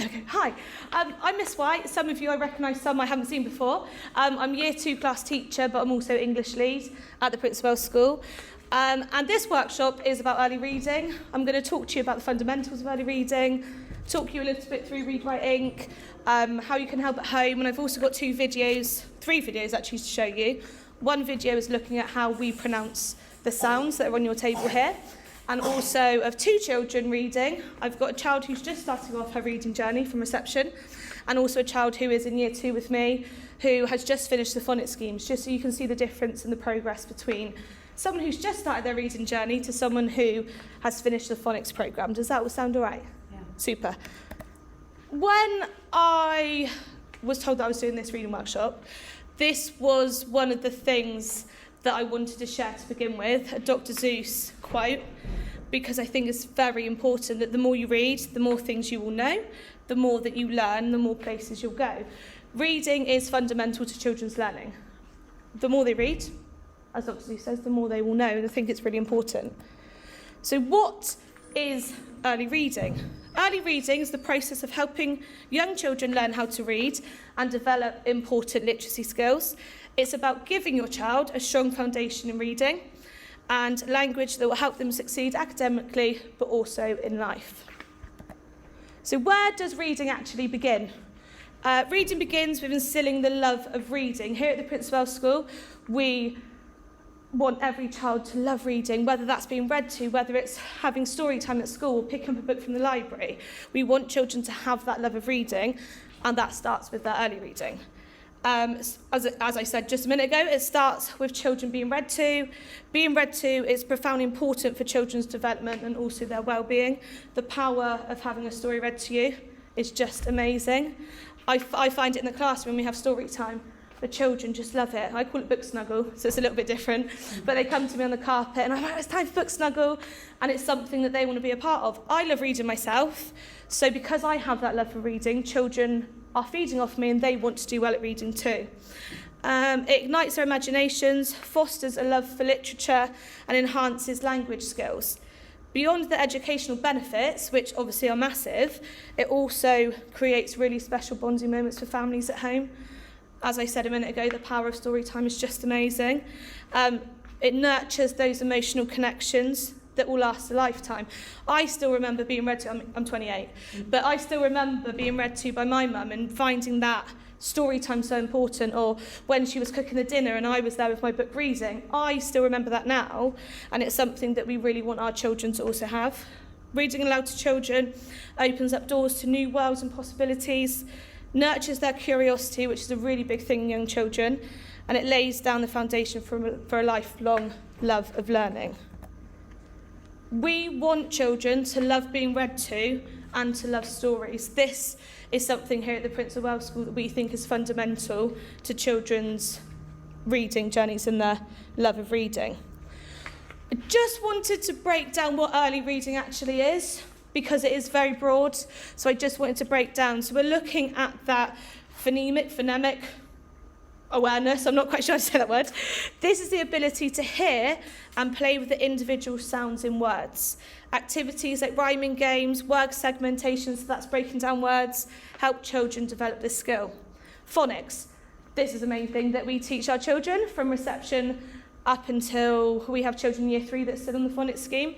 Okay. Hi, I'm Miss White. Some of you I recognise, some I haven't seen before. I'm Year 2 class teacher, but I'm also English lead at the Prince of Wales School. And this workshop is about early reading. I'm going to talk to you about the fundamentals of early reading, talk you a little bit through Read, Write, Ink, how you can help at home, and I've also got three videos actually to show you. One video is looking at how we pronounce the sounds that are on your table here, and also of 2 children reading. I've got a child who's just starting off her reading journey from reception, and also a child who is in Year 2 with me, who has just finished the phonics schemes, just so you can see the difference in the progress between someone who's just started their reading journey to someone who has finished the phonics programme. Does that all sound all right? Yeah. Super. When I was told that I was doing this reading workshop, this was one of the things that I wanted to share to begin with, a Dr. Seuss quote, because I think it's very important that the more you read, the more things you will know, the more that you learn, the more places you'll go. Reading is fundamental to children's learning. The more they read, as Dr. Seuss says, the more they will know, and I think it's really important. So what is early reading? Early reading is the process of helping young children learn how to read and develop important literacy skills. It's about giving your child a strong foundation in reading and language that will help them succeed academically, but also in life. So where does reading actually begin? Reading begins with instilling the love of reading. Here at the Prince of Wales School, we want every child to love reading, whether that's being read to, whether it's having story time at school, or picking up a book from the library. We want children to have that love of reading, and that starts with their early reading. As I said just a minute ago, it starts with children being read to. Being read to is profoundly important for children's development and also their well-being. The power of having a story read to you is just amazing. I find it in the classroom when we have story time. The children just love it. I call it book snuggle, so it's a little bit different. But they come to me on the carpet and I'm like, it's time for book snuggle. And it's something that they want to be a part of. I love reading myself. So because I have that love for reading, children are feeding off me and they want to do well at reading too. It ignites their imaginations, fosters a love for literature and enhances language skills. Beyond the educational benefits, which obviously are massive, it also creates really special bonding moments for families at home. As I said a minute ago, the power of story time is just amazing. It nurtures those emotional connections that will last a lifetime. I still remember being read to, I'm 28, but I still remember being read to by my mum and finding that story time so important, or when she was cooking the dinner and I was there with my book reading. I still remember that now, and it's something that we really want our children to also have. Reading aloud to children opens up doors to new worlds and possibilities, nurtures their curiosity, which is a really big thing in young children, and it lays down the foundation for a lifelong love of learning. We want children to love being read to and to love stories. This is something here at the Prince of Wales School that we think is fundamental to children's reading journeys and their love of reading. I just wanted to break down what early reading actually is, because it is very broad, so I just wanted to break down. So we're looking at that phonemic awareness, I'm not quite sure how to say that word. This is the ability to hear and play with the individual sounds in words. Activities like rhyming games, word segmentation, so that's breaking down words, help children develop this skill. Phonics. This is the main thing that we teach our children from reception up until we have children in Year 3 that sit on the phonics scheme.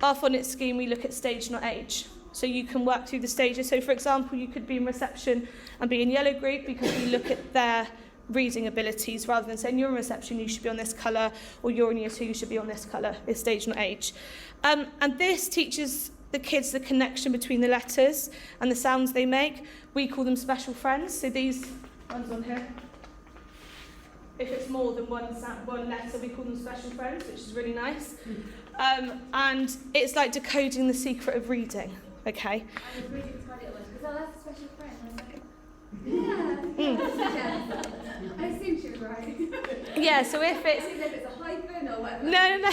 Our phonics scheme, we look at stage, not age. So you can work through the stages. So for example, you could be in reception and be in yellow group because we look at their reading abilities rather than saying you're in reception, you should be on this colour, or you're in Year 2, you should be on this colour. It's stage, not age. And this teaches the kids the connection between the letters and the sounds they make. We call them special friends. So these ones on here, if it's more than one letter, we call them special friends, which is really nice. And it's like decoding the secret of reading, okay? I was really excited because that's a special friend. I was like, yeah. I assume she was right. Yeah, so if it's... If it's a hyphen or whatever. No.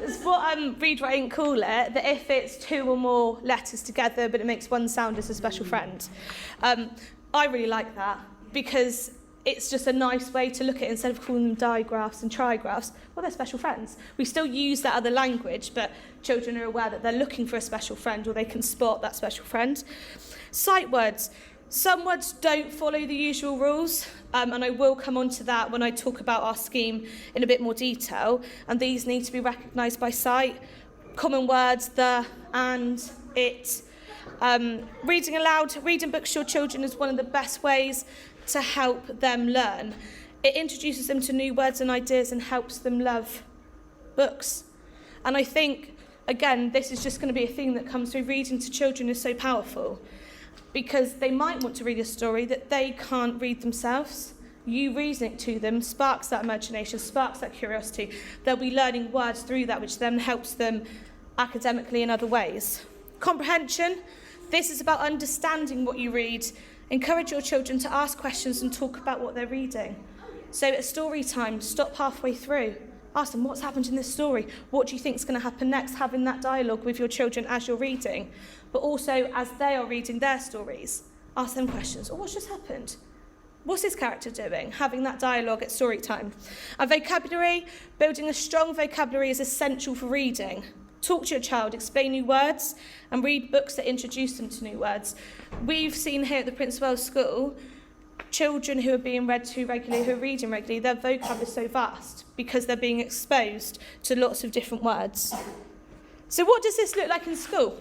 It's what Read, Write, Ink call it, that if it's 2 or more letters together, but it makes one sound as a special friend. I really like that, because it's just a nice way to look at it instead of calling them digraphs and trigraphs. Well, they're special friends. We still use that other language, but children are aware that they're looking for a special friend, or they can spot that special friend. Sight words. Some words don't follow the usual rules, and I will come on to that when I talk about our scheme in a bit more detail, and these need to be recognised by sight. Common words, the, and, it. Reading aloud, reading books to your children is one of the best ways to help them learn. It introduces them to new words and ideas and helps them love books. And I think, again, this is just going to be a thing that comes through. Reading to children is so powerful, because they might want to read a story that they can't read themselves. You reading it to them sparks that imagination, sparks that curiosity. They'll be learning words through that, which then helps them academically in other ways. Comprehension. This is about understanding what you read. Encourage your children to ask questions and talk about what they're reading. So at story time, stop halfway through. Ask them, what's happened in this story? What do you think is going to happen next? Having that dialogue with your children as you're reading. But also, as they are reading their stories, ask them questions. Oh, what's just happened? What's this character doing? Having that dialogue at story time. And vocabulary. Building a strong vocabulary is essential for reading. Talk to your child, explain new words, and read books that introduce them to new words. We've seen here at the Prince of Wales School, children who are being read to regularly, who are reading regularly, their vocab is so vast because they're being exposed to lots of different words. So what does this look like in school?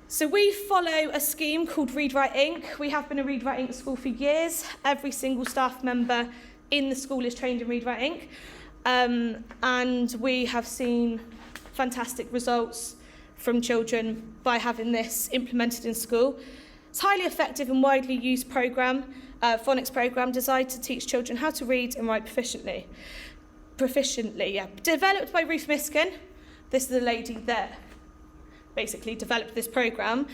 So we follow a scheme called Read, Write, Inc. We have been a Read, Write, Inc. school for years. Every single staff member in the school is trained in Read, Write, Inc. And we have seen fantastic results from children by having this implemented in school. It's a highly effective and widely used phonics program designed to teach children how to read and write proficiently. Developed by Ruth Miskin. This is the lady that basically developed this program.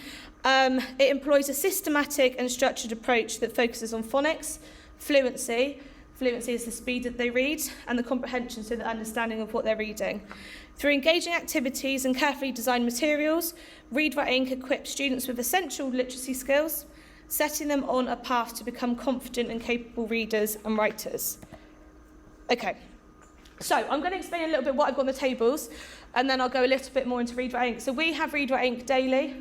It employs a systematic and structured approach that focuses on phonics, fluency. Fluency is the speed that they read, and the comprehension, so the understanding of what they're reading. Through engaging activities and carefully designed materials, Read, Write, Inc. equips students with essential literacy skills, setting them on a path to become confident and capable readers and writers. Okay, so I'm going to explain a little bit what I've got on the tables, and then I'll go a little bit more into Read, Write, Inc. So we have Read, Write, Inc. daily.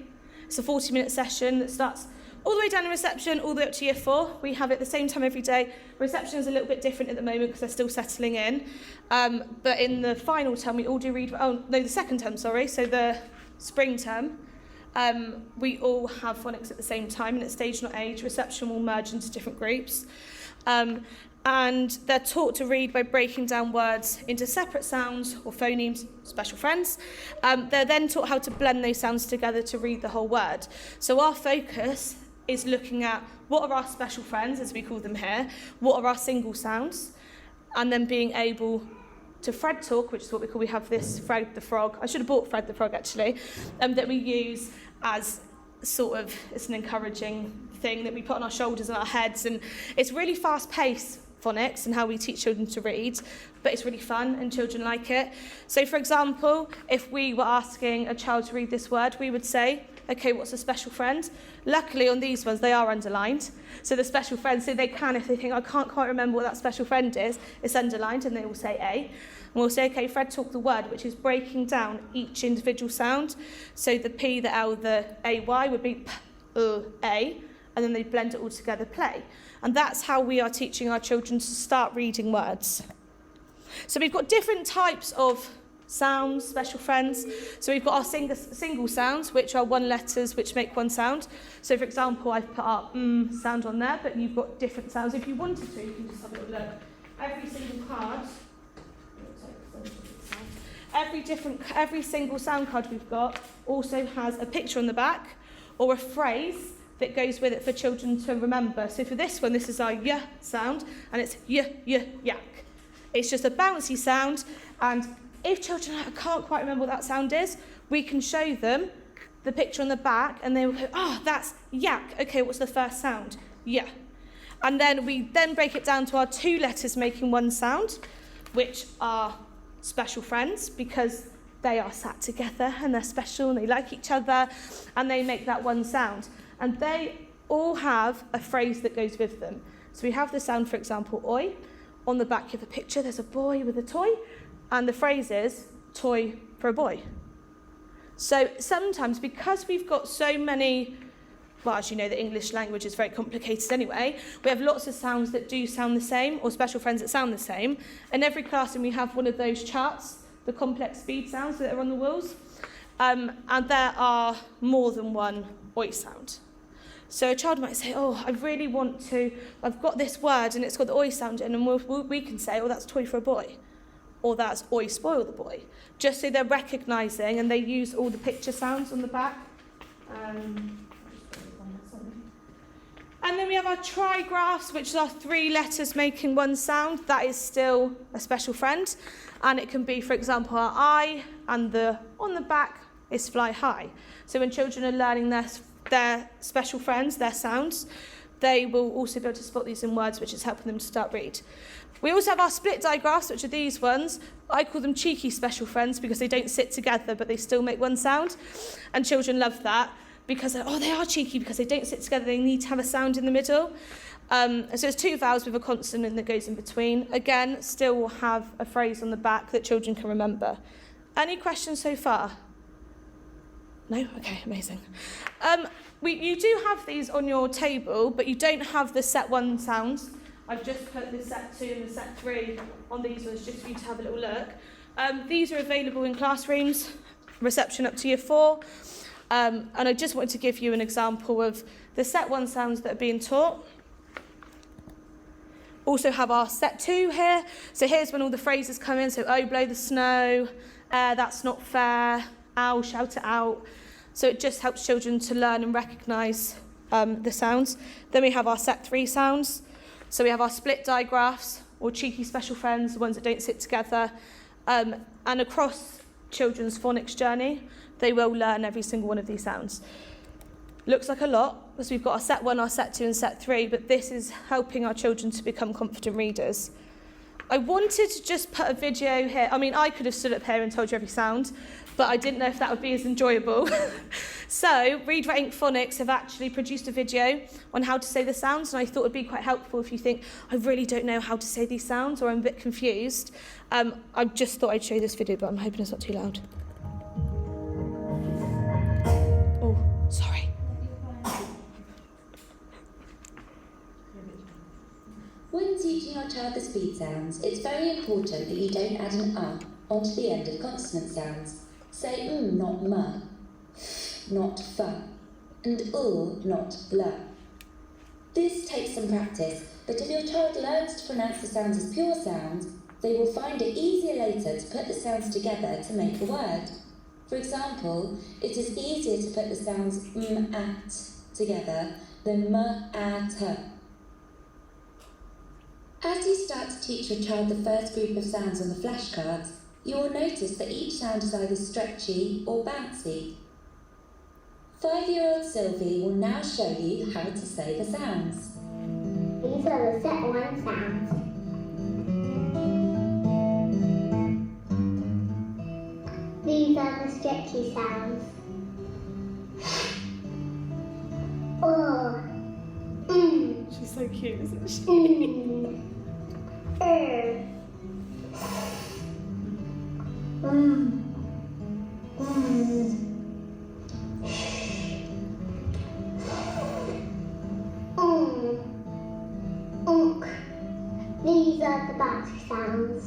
It's a 40-minute session that starts all the way down in reception, all the way up to year 4. We have it at the same time every day. Reception is a little bit different at the moment because they're still settling in. But in the final term, we all do the second term, so the spring term, we all have phonics at the same time, and it's stage not age. Reception will merge into different groups. And they're taught to read by breaking down words into separate sounds or phonemes, special friends. They're then taught how to blend those sounds together to read the whole word. So our focus is looking at what are our special friends, as we call them here, what are our single sounds, and then being able to Fred talk, which is what we have this Fred the Frog. I should have bought Fred the Frog, actually, that we use as it's an encouraging thing that we put on our shoulders and our heads, and it's really fast-paced phonics and how we teach children to read, but it's really fun and children like it. So, for example, if we were asking a child to read this word, we would say, okay, what's a special friend? Luckily, on these ones, they are underlined. So the special friend, so they can, if they think, I can't quite remember what that special friend is, it's underlined, and they will say A. And we'll say, okay, Fred talk the word, which is breaking down each individual sound. So the P, the L, the A-Y would be P, A, and then they blend it all together, play. And that's how we are teaching our children to start reading words. So we've got different types of sounds, special friends. So we've got our single sounds, which are one letters which make one sound. So for example, I've put our sound on there, but you've got different sounds. If you wanted to, you can just have a little look. Every single card, every single sound card we've got also has a picture on the back or a phrase that goes with it for children to remember. So for this one, this is our y sound, and it's yak. It's just a bouncy sound, and if children can't quite remember what that sound is, we can show them the picture on the back, and they will go, that's yak. Okay, what's the first sound? Yeah. And then we break it down to our 2 letters making one sound, which are special friends, because they are sat together, and they're special, and they like each other, and they make that one sound. And they all have a phrase that goes with them. So we have the sound, for example, oi. On the back of the picture, there's a boy with a toy, and the phrase is toy for a boy. So sometimes, because we've got so many, well, as you know, the English language is very complicated anyway, we have lots of sounds that do sound the same, or special friends that sound the same. In every classroom, we have one of those charts, the complex speed sounds that are on the walls, and there are more than one oi sound. So a child might say, oh, I really want to, I've got this word and it's got the oi sound in, and we can say, oh, that's toy for a boy, or that's oi spoil the boy, just so they're recognising, and they use all the picture sounds on the back. And then we have our trigraphs, which are 3 letters making one sound. That is still a special friend. And it can be, for example, our I, and on the back is fly high. So when children are learning their special friends, their sounds, they will also be able to spot these in words, which is helping them to start read. We also have our split digraphs, which are these ones. I call them cheeky special friends because they don't sit together, but they still make one sound. And children love that because, they are cheeky because they don't sit together. They need to have a sound in the middle. So it's 2 vowels with a consonant that goes in between. Again, still will have a phrase on the back that children can remember. Any questions so far? No? Okay, amazing. You do have these on your table, but you don't have the set 1 sounds. I've just put the set 2 and the set 3 on these ones just for you to have a little look. These are available in classrooms, reception up to year 4. And I just wanted to give you an example of the set 1 sounds that are being taught. Also have our set 2 here. So here's when all the phrases come in. So, oh, blow the snow, that's not fair, ow, shout it out. So it just helps children to learn and recognise the sounds. Then we have our set 3 sounds. So we have our split digraphs, or cheeky special friends, the ones that don't sit together. And across children's phonics journey, they will learn every single one of these sounds. Looks like a lot, because we've got our set 1, our set 2 and set 3, but this is helping our children to become confident readers. I wanted to just put a video here. I mean, I could have stood up here and told you every sound, but I didn't know if that would be as enjoyable. So, Read, Write, Ink Phonics have actually produced a video on how to say the sounds, and I thought it would be quite helpful if you think, I really don't know how to say these sounds, or I'm a bit confused. I just thought I'd show you this video, but I'm hoping it's not too loud. Oh, sorry. When teaching your child the speed sounds, it's very important that you don't add an onto the end of consonant sounds. Say not m, not f, and not bl. This takes some practice, but if your child learns to pronounce the sounds as pure sounds, they will find it easier later to put the sounds together to make a word. For example, it is easier to put the sounds at together than at. As you start to teach your child the first group of sounds on the flashcards, you will notice that each sound is either stretchy or bouncy. 5-year-old Sylvie will now show you how to say the sounds. These are the set 1 sounds. These are the stretchy sounds. Oh. She's so cute, isn't she? These are the bouncy sounds.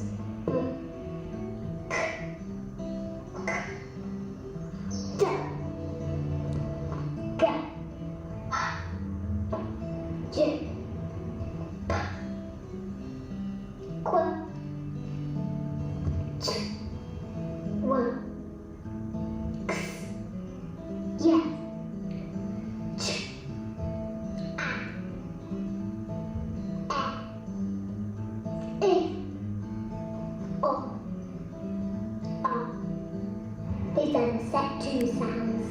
These are the set 2 sounds.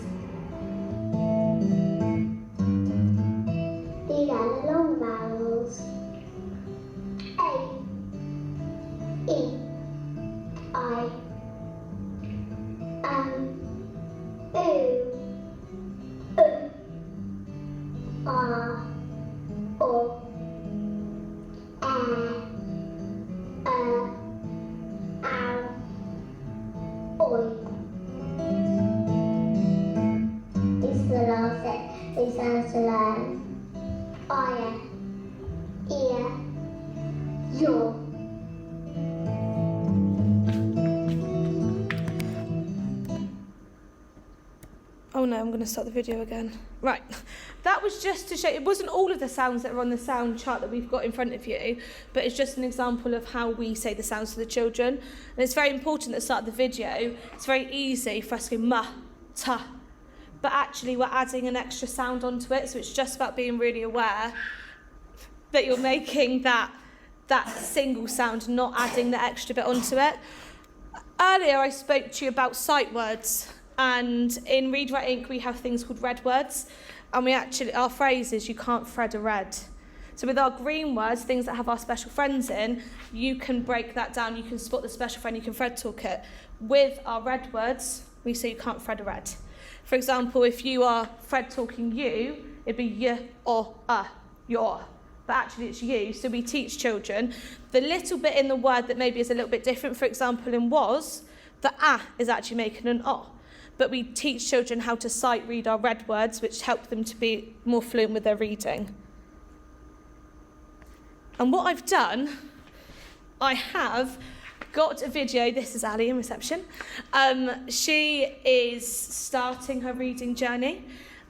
These are the long vowels. A, E, I, U, R, O, 3 sounds to learn. Eye, ear, yaw. Oh no, I'm going to start the video again. Right, that was just to show, it wasn't all of the sounds that are on the sound chart that we've got in front of you, but it's just an example of how we say the sounds to the children. And it's very important at the start of the video, it's very easy for us to go ma, ta, but actually we're adding an extra sound onto it, so it's just about being really aware that you're making that single sound, not adding the extra bit onto it. Earlier I spoke to you about sight words. And in Read, Write, Ink, we have things called red words. And our phrase is, you can't thread a red. So with our green words, things that have our special friends in, you can break that down. You can spot the special friend, you can thread talk it. With our red words, we say you can't thread a red. For example, if you are thread talking you, it'd be y or your. But actually it's you. So we teach children the little bit in the word that maybe is a little bit different. For example, in was, the is actually making an o. But we teach children how to sight read our red words, which help them to be more fluent with their reading. And what I've done, I have got a video. This is Ali in reception. She is starting her reading journey.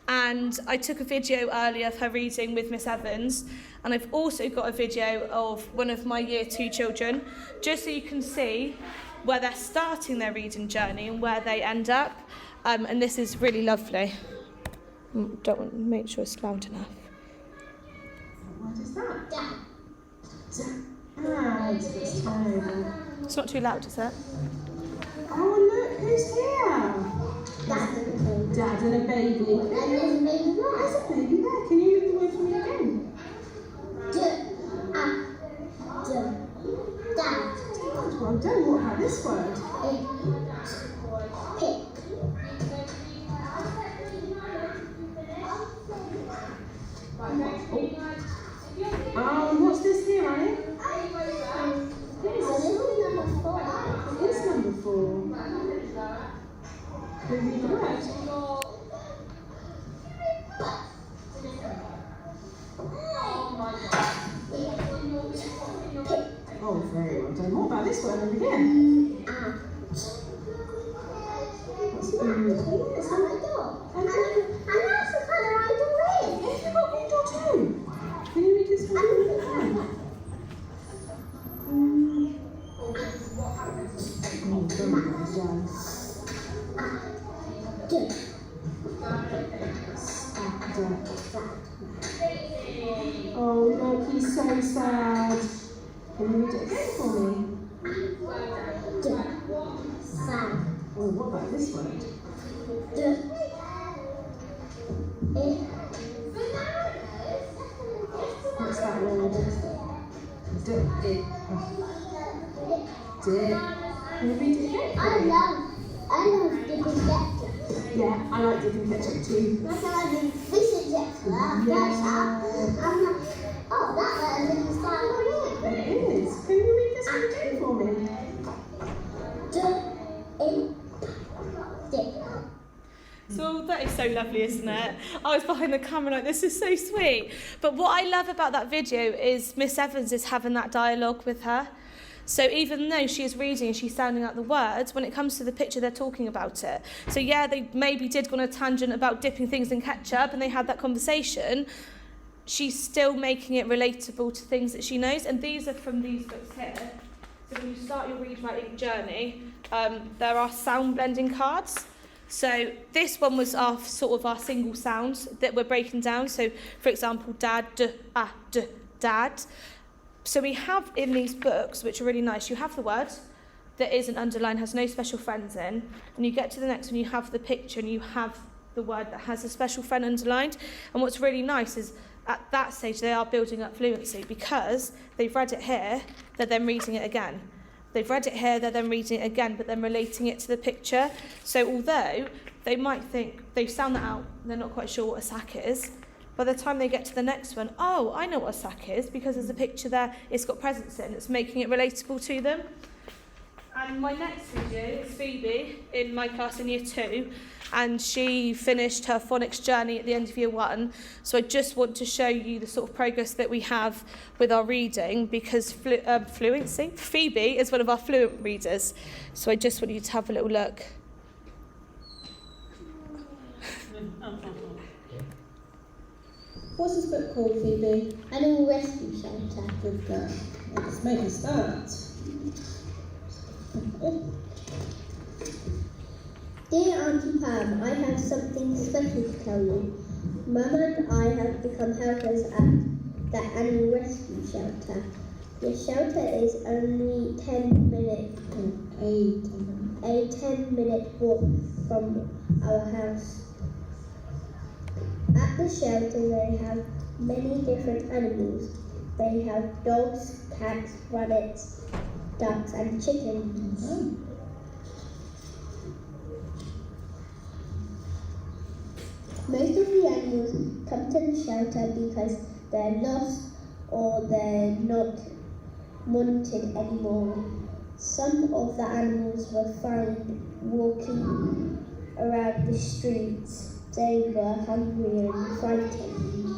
And I took a video earlier of her reading with Miss Evans. And I've also got a video of one of my Year 2 children, just so you can see where they're starting their reading journey and where they end up. And this is really lovely. Don't want to make sure it's loud enough. What is that? Dad. It's terrible. It's not too loud, is it? Oh, look, who's here? Dad and a baby. Dad and a baby. And there's a baby There's there. a baby there. Can you read the word for me again? Dad. Well done. What about this word? Pick. Oh, and what's this here, Annie? So this is number 4. It is number 4. Can you read the word? Oh, very well done. What about this word again? What's It's on my door. And that's the colour I do in. Have you got your too? Can you read this one again? Oh, very well done. Oh, look, he's so sad. Can you read it again for me? Oh, what about this word? What's that word? Can you read it again for me? I love dipping ketchup. Yeah, I like dipping ketchup too. That's how I do fish and chips. I'm like, oh, that was in the style. It is. Can you read this one again for me? So that is so lovely, isn't it? I was behind the camera like, this is so sweet. But what I love about that video is Miss Evans is having that dialogue with her. So even though she is reading and she's sounding out the words, when it comes to the picture, they're talking about it. So yeah, they maybe did go on a tangent about dipping things in ketchup and they had that conversation. She's still making it relatable to things that she knows. And these are from these books here. So when you start your Read, Write, Ink journey, there are sound blending cards. So this one was our single sounds that we're breaking down. So for example, dad, dad. So we have in these books, which are really nice, you have the word that isn't underlined, has no special friends in, and you get to the next one, you have the picture and you have the word that has a special friend underlined. And what's really nice is at that stage they are building up fluency because they've read it here, they're then reading it again. They've read it here, they're then reading it again, but then relating it to the picture. So although they might think, they've sound that out, they're not quite sure what a sack is, by the time they get to the next one, oh, I know what a sack is because there's a picture there, it's got presents in, it's making it relatable to them. And my next video is Phoebe in my class in year 2, and she finished her phonics journey at the end of year 1. So I just want to show you the sort of progress that we have with our reading, because fluency, Phoebe is one of our fluent readers. So I just want you to have a little look. What's this book called, Phoebe? Animal Rescue Shelter. Good girl. Let's make a start. Dear Auntie Pam, I have something special to tell you. Mum and I have become helpers at the Animal Rescue Shelter. The shelter is only 10 minutes, a 10-minute walk from our house. At the shelter they have many different animals. They have dogs, cats, rabbits, ducks and chickens. Oh. Most of the animals come to the shelter because they're lost or they're not wanted anymore. Some of the animals were found walking around the streets. They were hungry and frightened.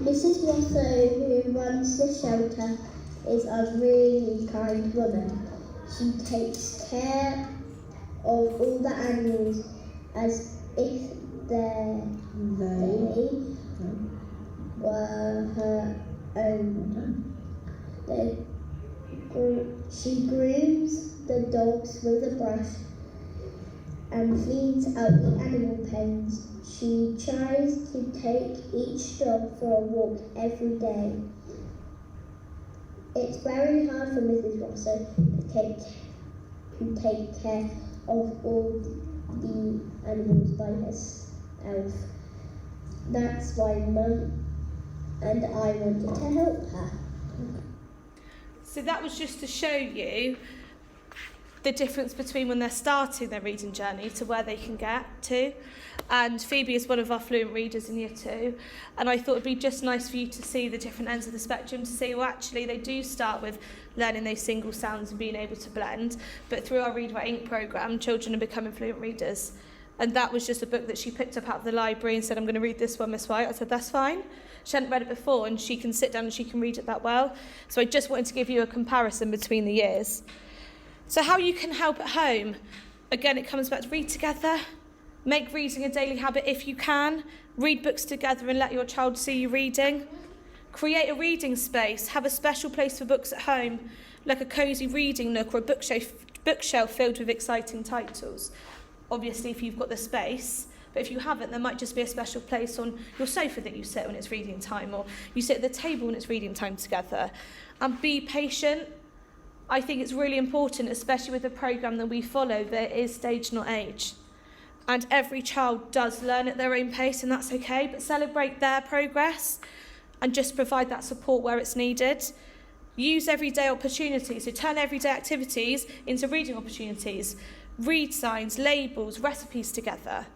Mrs. Rosso, who runs the shelter, is a really kind woman. She takes care of all the animals as if they were her own. She grooms the dogs with a brush and cleans out the animal pens. She tries to take each dog for a walk every day. It's very hard for Mrs. Rosso to take care of all the animals by herself. That's why Mum and I wanted to help her. So that was just to show you the difference between when they're starting their reading journey to where they can get to. And Phoebe is one of our fluent readers in year 2, and I thought it'd be just nice for you to see the different ends of the spectrum, to see, well, actually they do start with learning those single sounds and being able to blend, but through our Read Write Ink programme, children are becoming fluent readers. And that was just a book that she picked up out of the library and said, I'm going to read this one, Miss White. I said, that's fine. She hadn't read it before, and she can sit down and she can read it that well. So I just wanted to give you a comparison between the years. So how you can help at home? Again, it comes back to read together. Make reading a daily habit if you can. Read books together and let your child see you reading. Create a reading space. Have a special place for books at home, like a cosy reading nook or a bookshelf filled with exciting titles. Obviously, if you've got the space, but if you haven't, there might just be a special place on your sofa that you sit when it's reading time, or you sit at the table when it's reading time together. And be patient. I think it's really important, especially with the programme that we follow, that it is stage, not age. And every child does learn at their own pace, and that's okay, but celebrate their progress and just provide that support where it's needed. Use everyday opportunities, so turn everyday activities into reading opportunities. Read signs, labels, recipes together.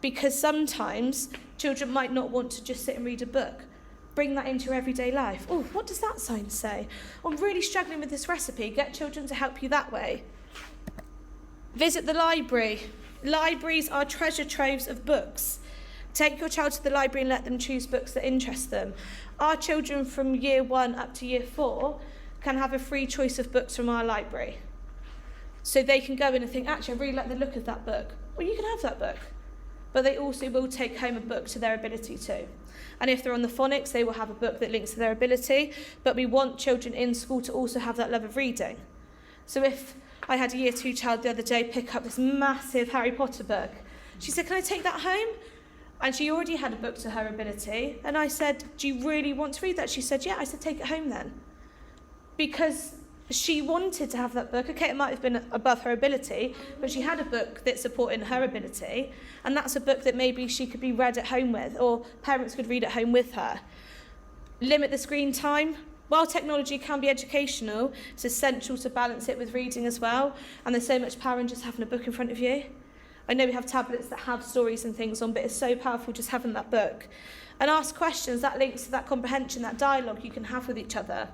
Because sometimes children might not want to just sit and read a book. Bring that into your everyday life. Oh, what does that sign say? I'm really struggling with this recipe. Get children to help you that way. Visit the library. Libraries are treasure troves of books. Take your child to the library and let them choose books that interest them. Our children from year 1 up to year 4 can have a free choice of books from our library. So they can go in and think, actually, I really like the look of that book. Well, you can have that book. But they also will take home a book to their ability too. And if they're on the phonics, they will have a book that links to their ability. But we want children in school to also have that love of reading. So if I had a year 2 child the other day pick up this massive Harry Potter book, she said, can I take that home? And she already had a book to her ability. And I said, do you really want to read that? She said, yeah. I said, take it home then. Because she wanted to have that book. Okay, it might have been above her ability, but she had a book that supported her ability, and that's a book that maybe she could be read at home with, or parents could read at home with her. Limit the screen time. While technology can be educational, it's essential to balance it with reading as well, and there's so much power in just having a book in front of you. I know we have tablets that have stories and things on, but it's so powerful just having that book. And ask questions. That links to that comprehension, that dialogue you can have with each other.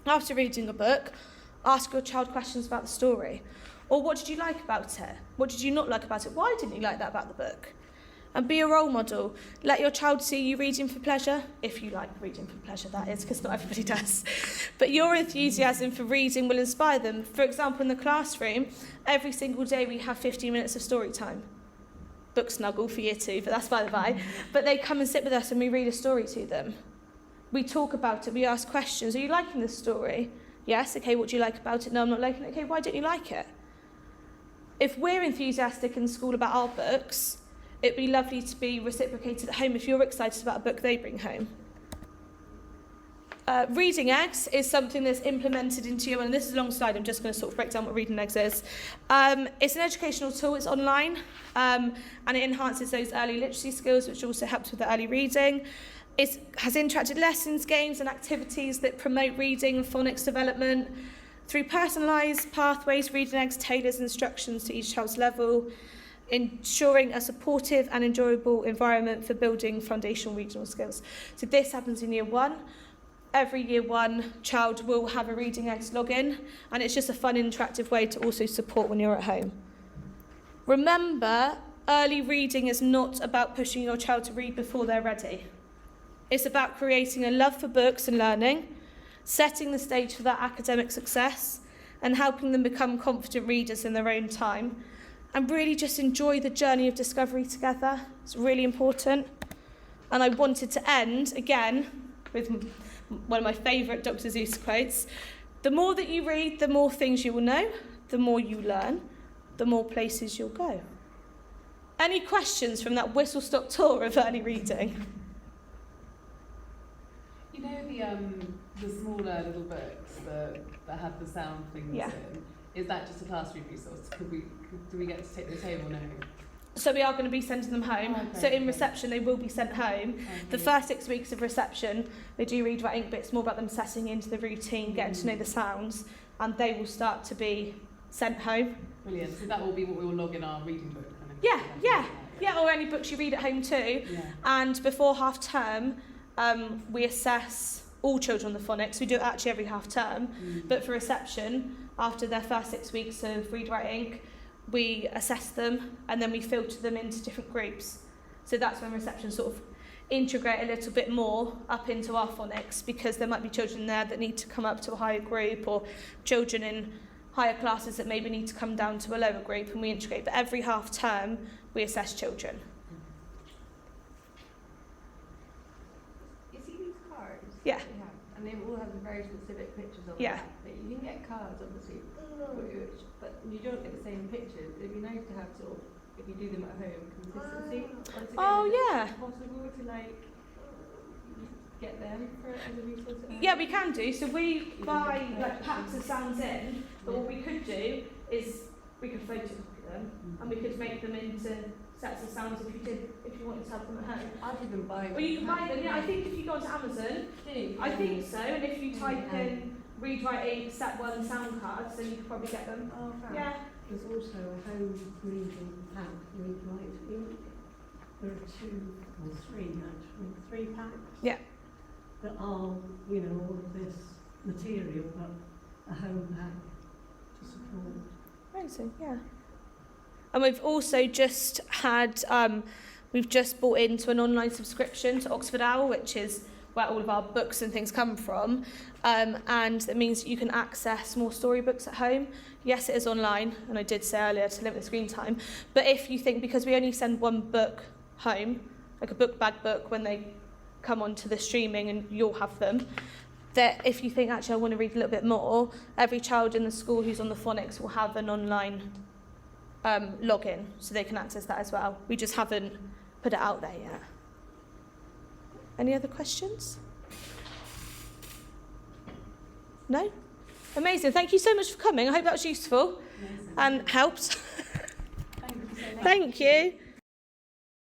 After reading a book, ask your child questions about the story. Or what did you like about it? What did you not like about it? Why didn't you like that about the book? And be a role model. Let your child see you reading for pleasure, if you like reading for pleasure, that is, because not everybody does. But your enthusiasm for reading will inspire them. For example, in the classroom, every single day we have 15 minutes of story time. Book snuggle for year 2, but that's by the by. But they come and sit with us and we read a story to them. We talk about it, we ask questions. Are you liking this story? Yes, okay, what do you like about it? No, I'm not liking it. Okay, why don't you like it? If we're enthusiastic in school about our books, it'd be lovely to be reciprocated at home if you're excited about a book they bring home. Reading Eggs is something that's implemented into you, and this is a long slide, I'm just going to sort of break down what Reading Eggs is. It's an educational tool, it's online, and it enhances those early literacy skills, which also helps with the early reading. It has interactive lessons, games and activities that promote reading and phonics development. Through personalised pathways, Reading Eggs tailors instructions to each child's level, ensuring a supportive and enjoyable environment for building foundational regional skills. So this happens in year 1. Every year 1 child will have a Reading Eggs login, and it's just a fun interactive way to also support when you're at home. Remember, early reading is not about pushing your child to read before they're ready. It's about creating a love for books and learning, setting the stage for that academic success, and helping them become confident readers in their own time. And really just enjoy the journey of discovery together. It's really important. And I wanted to end, again, with one of my favourite Dr. Seuss quotes. The more that you read, the more things you will know, the more you learn, the more places you'll go. Any questions from that whistle-stop tour of early reading? You know the smaller little books that have the sound things in? Is that just a classroom resource? Do we get to take those home or no? So we are going to be sending them home. Okay. So in reception, they will be sent home. Okay. The first 6 weeks of reception, they do read, write, ink, but it's more about them setting into the routine, getting to know the sounds, and they will start to be sent home. Brilliant. So that will be what we will log in our reading book. Kind of Yeah, or any books you read at home too. Yeah. And before half term, we assess all children on the phonics. We do it actually every half term, but for reception, after their first 6 weeks of read, write, ink, we assess them and then we filter them into different groups. So that's when reception sort of integrate a little bit more up into our phonics, because there might be children there that need to come up to a higher group, or children in higher classes that maybe need to come down to a lower group, and we integrate. But every half term, we assess children. You see these cards? Yeah. that we have, and they all have very specific pictures on Yeah. them. But you can get cards, obviously, but you don't get the same pictures. It'd be nice to have sort of, if you do them at home, consistency. Once again, Oh, is it yeah. possible to get them for as a resource at home? Yeah, we can do. So we buy packs of sounds in, but what we could do is we could photocopy them and we could make them into sets of sounds if you wanted to have them at home. I'd even buy them. Or you can buy them, yeah. I think if you go onto Amazon, I think so, and if you type in read, write, ink, set 1 sound cards, then you could probably get them. Oh, fab. Yeah. There's also a home reading pack, read, write, ink. There are 2 or 3 actually, 3 packs. Yeah. That are, all of this material, but a home pack to support. Amazing, yeah. And we've also just had, we've just bought into an online subscription to Oxford Owl, which is where all of our books and things come from, and it means that you can access more storybooks at home. Yes, it is online, and I did say earlier to limit the screen time, but if you think, because we only send 1 book home, like a book bag book, when they come onto the streaming and you'll have them, that if you think, actually I want to read a little bit more, every child in the school who's on the phonics will have an online login, so they can access that as well. We just haven't put it out there yet. Any other questions? No? Amazing. Thank you so much for coming. I hope that was useful and helped. Thank you so much. Thank you.